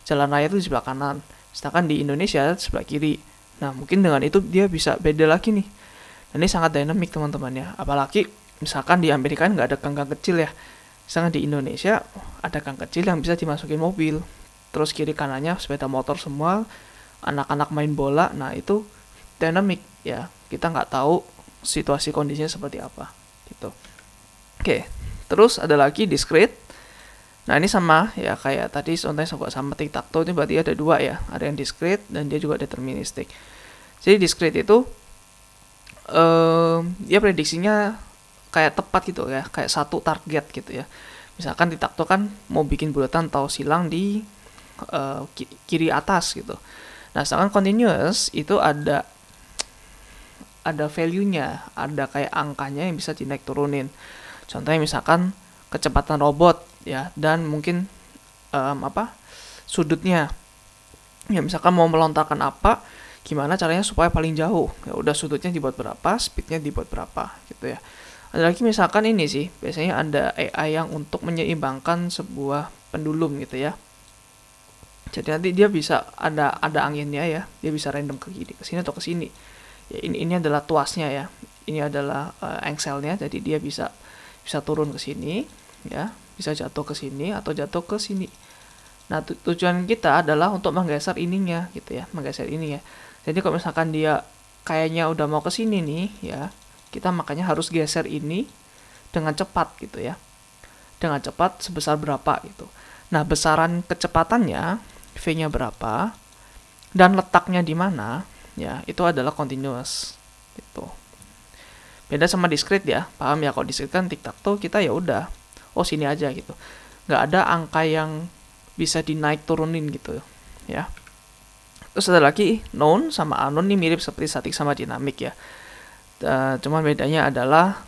A: jalan raya itu di sebelah kanan, sedangkan di Indonesia sebelah kiri. Nah, mungkin dengan itu dia bisa beda lagi nih. Dan ini sangat dynamic teman-teman ya, apalagi misalkan di Amerika kan nggak ada gang-gang kecil ya, misalkan di Indonesia ada gang kecil yang bisa dimasukin mobil, terus kiri kanannya sepeda motor semua, anak-anak main bola. Nah, itu dynamic ya, kita nggak tahu situasi kondisinya seperti apa gitu. Oke, terus ada lagi discrete. Nah, ini sama ya kayak tadi contohnya sama tic-tac-toe, ini berarti ada dua ya, ada yang discrete dan dia juga deterministic. Jadi discrete itu dia prediksinya kayak tepat gitu ya, kayak satu target gitu ya. Misalkan tic-tac-toe kan mau bikin bulatan atau silang di kiri atas gitu. Nah, sedangkan continuous itu ada value-nya, ada kayak angkanya yang bisa dinaik turunin. Contohnya misalkan kecepatan robot ya, dan mungkin sudutnya ya, misalkan mau melontarkan apa, gimana caranya supaya paling jauh, ya udah sudutnya dibuat berapa, speednya dibuat berapa gitu ya. Ada lagi misalkan ini sih, biasanya ada AI yang untuk menyeimbangkan sebuah pendulum gitu ya. Jadi nanti dia bisa ada anginnya ya, dia bisa random ke kiri, ke sini atau ke sini ya. Ini adalah tuasnya ya, ini adalah engselnya, jadi dia bisa turun ke sini ya, bisa jatuh ke sini atau jatuh ke sini. Nah, tujuan kita adalah untuk menggeser ininya gitu ya, menggeser ini ya. Jadi kalau misalkan dia kayaknya udah mau ke sini nih ya, kita makanya harus geser ini dengan cepat gitu ya, dengan cepat sebesar berapa gitu. Nah, besaran kecepatannya V-nya berapa dan letaknya di mana ya, itu adalah continuous gitu. Beda sama discrete ya, paham ya? Kalau discrete kan tic-tac-toe kita ya udah, sini aja gitu, nggak ada angka yang bisa dinaik turunin gitu ya. Terus ada lagi known sama unknown, ini mirip seperti static sama dinamik ya. Cuman bedanya adalah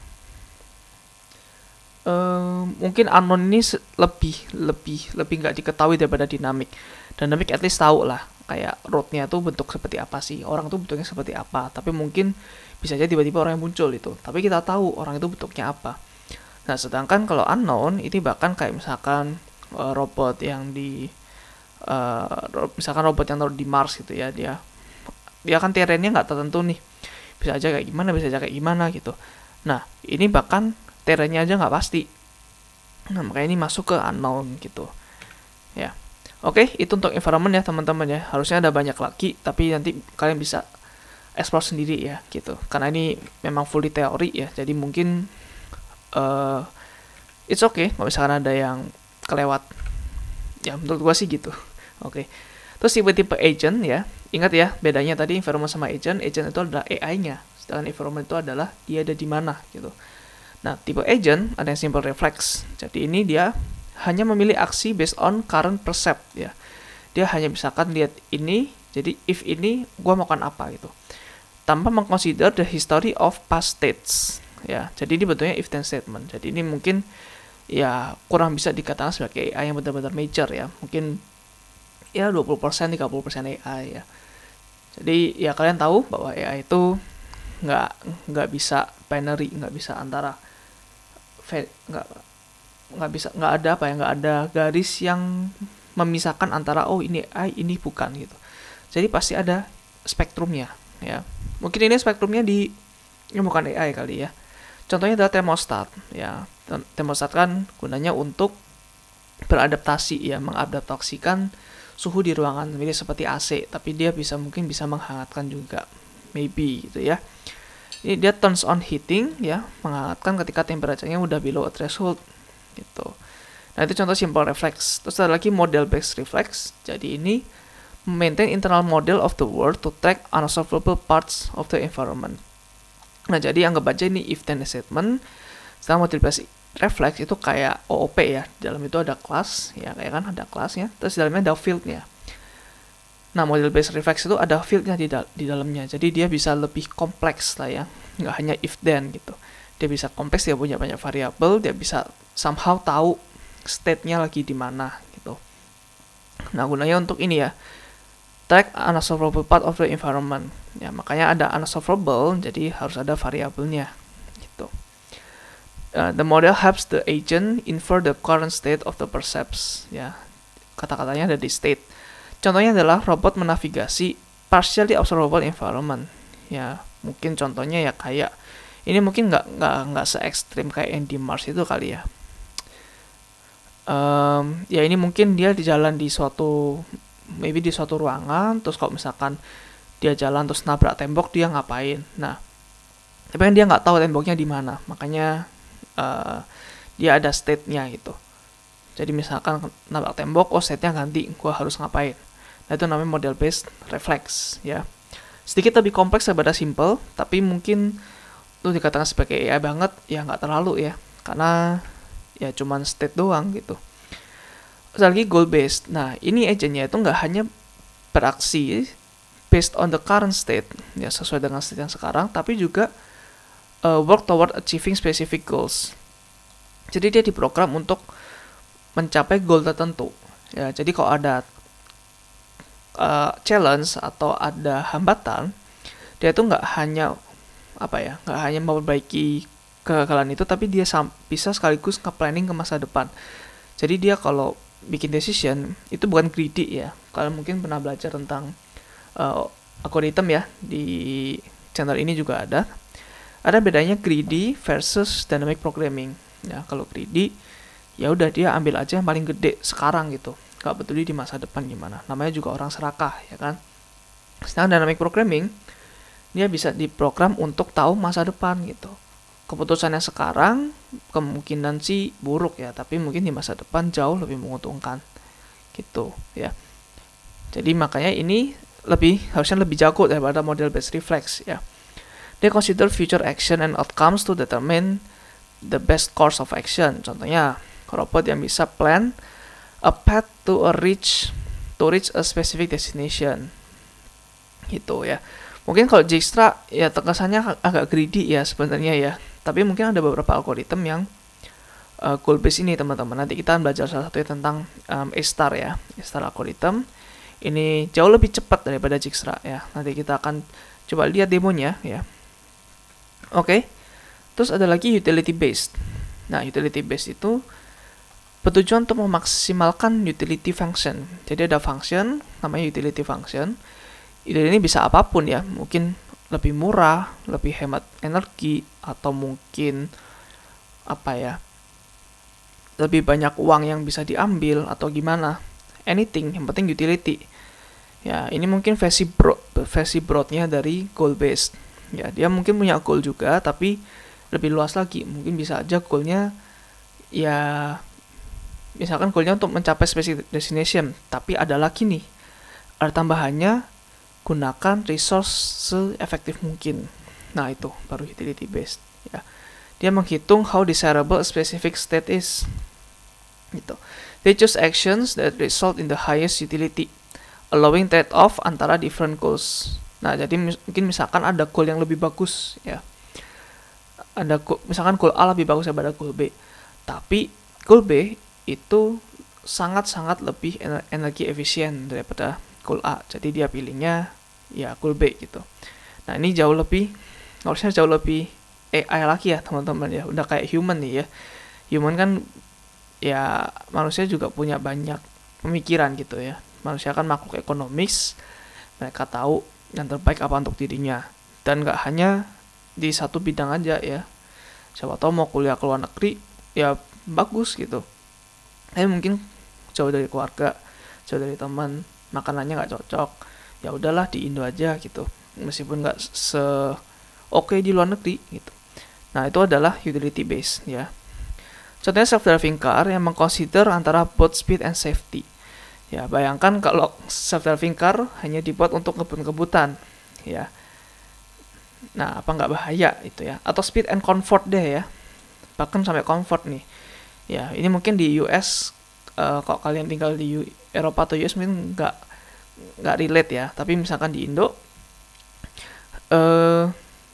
A: mungkin unknown ini lebih nggak diketahui daripada dinamik. Dinamik at least tahu lah kayak roadnya tuh bentuk seperti apa sih, orang tuh bentuknya seperti apa. Tapi mungkin bisa aja tiba-tiba orang yang muncul itu, tapi kita tahu orang itu bentuknya apa. Nah, sedangkan kalau unknown ini bahkan kayak misalkan robot yang di misalkan robot yang taruh di Mars gitu ya, dia kan terrainnya nggak tertentu nih, bisa aja kayak gimana, bisa aja kayak gimana gitu. Nah, ini bahkan terrainnya aja nggak pasti. Nah, makanya ini masuk ke unknown gitu ya. Oke, itu untuk environment ya teman-teman ya. Harusnya ada banyak lagi, tapi nanti kalian bisa explore sendiri ya gitu. Karena ini memang fully teori ya, jadi mungkin it's okay kalau misalkan ada yang kelewat. Ya, menurut gua sih gitu. Oke. Terus tipe-tipe agent ya. Ingat ya, bedanya tadi environment sama agent. Agent itu adalah AI-nya. Sedangkan environment itu adalah dia ada di mana gitu. Nah, tipe agent ada yang simple reflex. Jadi ini dia hanya memilih aksi based on current percept ya. Dia hanya misalkan lihat ini, jadi if ini gua makan apa gitu. Tanpa mengconsider the history of past states ya. Jadi ini bentuknya if then statement. Jadi ini mungkin ya kurang bisa dikatakan sebagai AI yang benar-benar major ya. Mungkin ya 20%, 30% AI ya. Jadi ya kalian tahu bahwa AI itu nggak bisa binary, nggak bisa antara nggak ada apa ya, nggak ada garis yang memisahkan antara oh ini AI ini bukan gitu. Jadi pasti ada spektrumnya ya. Mungkin ini spektrumnya ini bukan AI kali ya. Contohnya adalah thermostat ya. Thermostat kan gunanya untuk beradaptasi ya, mengadaptasikan suhu di ruangan, mirip seperti AC, tapi dia mungkin bisa menghangatkan juga, maybe gitu ya. Ini dia turns on heating ya, menghangatkan ketika temperaturnya udah below a threshold gitu. Nah, itu contoh simple reflex. Terus ada lagi model based reflex. Jadi ini maintain internal model of the world to track unobservable parts of the environment. Nah, jadi anggap aja ini if then statement. Setelah model based reflex itu kayak OOP ya. Di dalam itu ada kelas ya, kayak kan ada kelasnya. Terus di dalamnya ada fieldnya. Nah, model based reflex itu ada fieldnya di dalamnya. Jadi dia bisa lebih kompleks lah ya. Nggak hanya if then gitu. Dia bisa kompleks, dia punya banyak variabel, dia bisa somehow tahu state-nya lagi di mana gitu. Nah, gunanya untuk ini ya, track unobservable part of the environment. Ya, makanya ada unobservable, jadi harus ada variabelnya gitu. The model helps the agent infer the current state of the percepts. Ya, kata-katanya ada di state. Contohnya adalah robot menavigasi partially observable environment. Ya, mungkin contohnya ya kayak ini mungkin nggak se ekstrim kayak yang di Mars itu kali ya. Ya ini mungkin dia di jalan di maybe di suatu ruangan, terus kalau misalkan dia jalan terus nabrak tembok, dia ngapain? Nah, tapi kan dia nggak tahu temboknya di mana, makanya dia ada state-nya gitu. Jadi misalkan nabrak tembok, oh state-nya ganti, gua harus ngapain? Nah, itu namanya model based reflex ya. Sedikit lebih kompleks daripada simple, tapi mungkin itu dikatakan sebagai AI banget ya nggak terlalu ya, karena ya cuman state doang gitu. Terus lagi goal based. Nah, ini agentnya itu nggak hanya beraksi based on the current state ya, sesuai dengan state yang sekarang, tapi juga work toward achieving specific goals. Jadi dia diprogram untuk mencapai goal tertentu ya. Jadi kalau ada challenge atau ada hambatan, dia tuh nggak hanya memperbaiki kegagalan itu, tapi dia bisa sekaligus nge-planning ke masa depan. Jadi dia kalau bikin decision itu bukan greedy ya. Kalian mungkin pernah belajar tentang algoritma ya, di channel ini juga ada bedanya greedy versus dynamic programming ya. Kalau greedy ya udah dia ambil aja yang paling gede sekarang gitu, gak peduli di masa depan gimana, namanya juga orang serakah ya kan. Sedangkan dynamic programming dia bisa diprogram untuk tahu masa depan gitu. Keputusannya sekarang kemungkinan sih buruk ya, tapi mungkin di masa depan jauh lebih menguntungkan gitu ya. Jadi makanya ini harusnya lebih jago daripada model based reflex ya. They consider future action and outcomes to determine the best course of action. Contohnya robot yang bisa plan a path to reach a specific destination gitu ya. Mungkin kalau Dijkstra ya terkesannya agak greedy ya sebenarnya ya. Tapi mungkin ada beberapa algoritma yang goal based ini teman-teman. Nanti kita belajar salah satunya tentang A-star ya. A-star algorithm. ini jauh lebih cepat daripada Dijkstra ya. Nanti kita akan coba lihat demonya ya. Oke. Terus ada lagi utility based. Nah, utility based itu bertujuan untuk memaksimalkan utility function. Jadi ada function namanya utility function. Utility ini bisa apapun ya, mungkin lebih murah, lebih hemat energi, atau mungkin lebih banyak uang yang bisa diambil atau gimana. Anything, yang penting utility. Ya, ini mungkin versi broadnya dari goal based. Ya, dia mungkin punya goal juga, tapi lebih luas lagi. Mungkin bisa aja goalnya ya misalkan goalnya untuk mencapai specific destination, tapi ada lagi nih, ada tambahannya, gunakan resource se-efektif mungkin. Nah, itu baru utility based ya. Dia menghitung how desirable a specific state is gitu. They choose actions that result in the highest utility, allowing trade-off antara different goals. Nah, jadi mungkin misalkan ada goal yang lebih bagus ya, ada misalkan goal A lebih bagus daripada goal B, tapi goal B itu sangat-sangat lebih energi efisien daripada goal A, jadi dia pilihnya ya goal B gitu. Nah, ini harusnya jauh lebih AI lagi ya teman-teman ya, udah kayak human nih ya. Human kan ya, manusia juga punya banyak pemikiran gitu ya. Manusia kan makhluk ekonomis, mereka tahu yang terbaik apa untuk dirinya, dan gak hanya di satu bidang aja ya. Siapa tahu mau kuliah ke luar negeri ya bagus gitu, tapi mungkin jauh dari keluarga, jauh dari teman, makanannya nggak cocok, ya udahlah di Indo aja gitu, meskipun nggak oke di luar negeri gitu. Nah, itu adalah utility base ya. Contohnya self-driving car yang mengconsider antara both speed and safety. Ya, bayangkan kalau self-driving car hanya dibuat untuk kebut-kebutan ya. Nah, apa nggak bahaya itu ya? Atau speed and comfort deh ya, bahkan sampai comfort nih ya. Ini mungkin di US, kalau kalian tinggal di Eropa atau US mungkin nggak relate ya, tapi misalkan di Indo,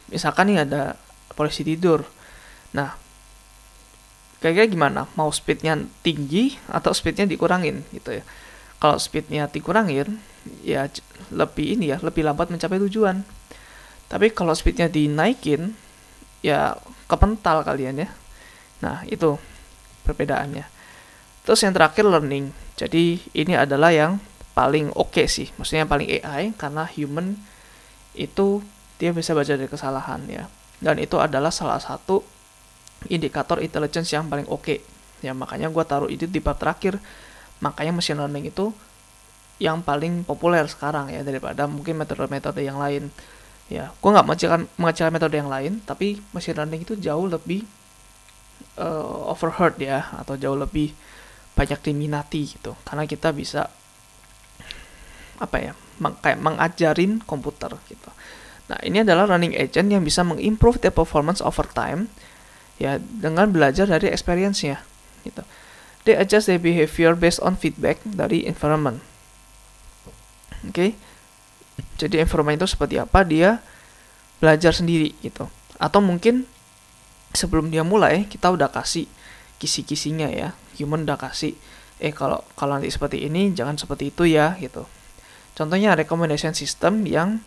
A: misalkan nih ada polisi tidur, nah kira-kira gimana, mau speednya tinggi atau speednya dikurangin gitu ya. Kalau speednya dikurangin ya lebih lambat mencapai tujuan. Tapi kalau speednya dinaikin, ya kepental kalian ya. Nah, itu perbedaannya. Terus yang terakhir learning. Jadi ini adalah yang paling oke sih. Maksudnya yang paling AI, karena human itu dia bisa baca dari kesalahan ya. Dan itu adalah salah satu indikator intelligence yang paling oke. Ya, makanya gue taruh itu di bab terakhir. Makanya machine learning itu yang paling populer sekarang ya, daripada mungkin metode-metode yang lain. Ya, gue nggak mengecilkan metode yang lain, tapi machine learning itu jauh lebih overheard ya, atau jauh lebih banyak diminati gitu, karena kita bisa kayak mengajarin komputer gitu. Nah, ini adalah learning agent yang bisa mengimprove their performance over time ya, dengan belajar dari experience-nya gitu. They adjust their behavior based on feedback dari environment. Oke. Jadi environment itu seperti apa, dia belajar sendiri gitu. Atau mungkin sebelum dia mulai kita udah kasih kisi-kisinya ya. Human udah kasih kalau nanti seperti ini jangan seperti itu ya gitu. Contohnya recommendation system yang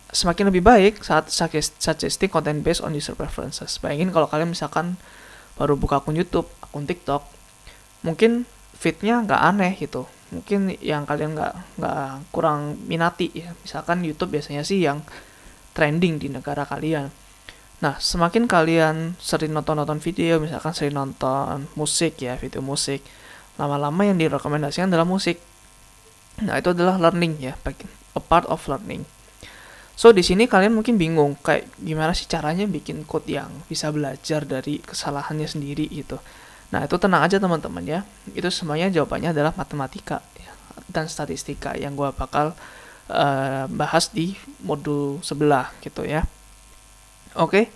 A: semakin lebih baik saat suggesting content based on user preferences. Bayangin kalau kalian misalkan baru buka akun YouTube, akun TikTok, mungkin feednya nggak aneh gitu. Mungkin yang kalian nggak kurang minati ya. Misalkan YouTube biasanya sih yang trending di negara kalian. Nah, semakin kalian sering nonton video, misalkan sering nonton musik ya, video musik, lama-lama yang direkomendasikan adalah musik. Nah, itu adalah learning ya, a part of learning. So, di sini kalian mungkin bingung, kayak gimana sih caranya bikin code yang bisa belajar dari kesalahannya sendiri gitu. Nah, itu tenang aja teman-teman ya. Itu semuanya jawabannya adalah matematika ya, dan statistika yang gue bakal bahas di modul sebelah gitu ya. Oke.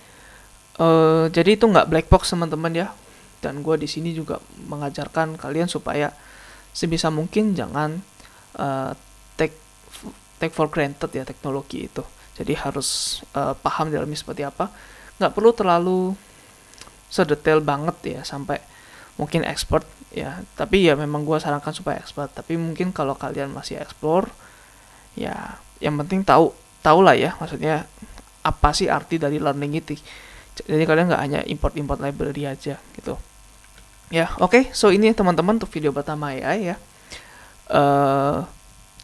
A: Jadi itu nggak black box teman-teman ya. Dan gue di sini juga mengajarkan kalian supaya sebisa mungkin jangan take for granted ya teknologi itu. Jadi harus paham dalamnya seperti apa. Nggak perlu terlalu sedetail banget ya, sampai mungkin expert ya. Tapi ya memang gue sarankan supaya expert. Tapi mungkin kalau kalian masih explore, ya yang penting tahu lah ya, maksudnya apa sih arti dari learning itu. Jadi kalian nggak hanya import library aja gitu. Ya, oke. So ini teman-teman untuk video pertama AI ya.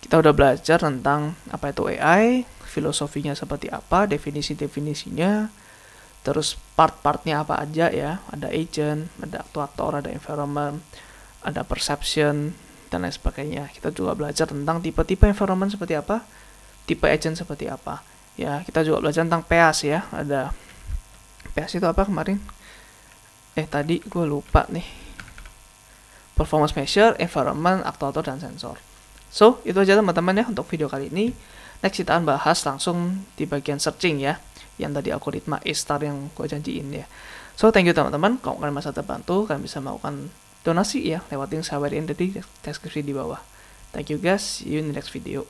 A: Kita udah belajar tentang apa itu AI, filosofinya seperti apa, definisi-definisinya, terus part-partnya apa aja ya. Ada agent, ada aktuator, ada environment, ada perception, dan lain sebagainya. Kita juga belajar tentang tipe-tipe environment seperti apa, tipe agent seperti apa. Ya, kita juga belajar tentang PEAS ya. Ada PEAS itu apa kemarin? Tadi gue lupa nih. Performance measure, environment, aktuator, dan sensor. So, itu aja teman-teman ya untuk video kali ini. Next kita akan bahas langsung di bagian searching ya, yang tadi algoritma A-star yang gue janjiin ya. So, thank you teman-teman. Kalau kalian merasa terbantu, kalian bisa melakukan donasi ya lewat link saya di deskripsi di bawah. Thank you guys, see you in the next video.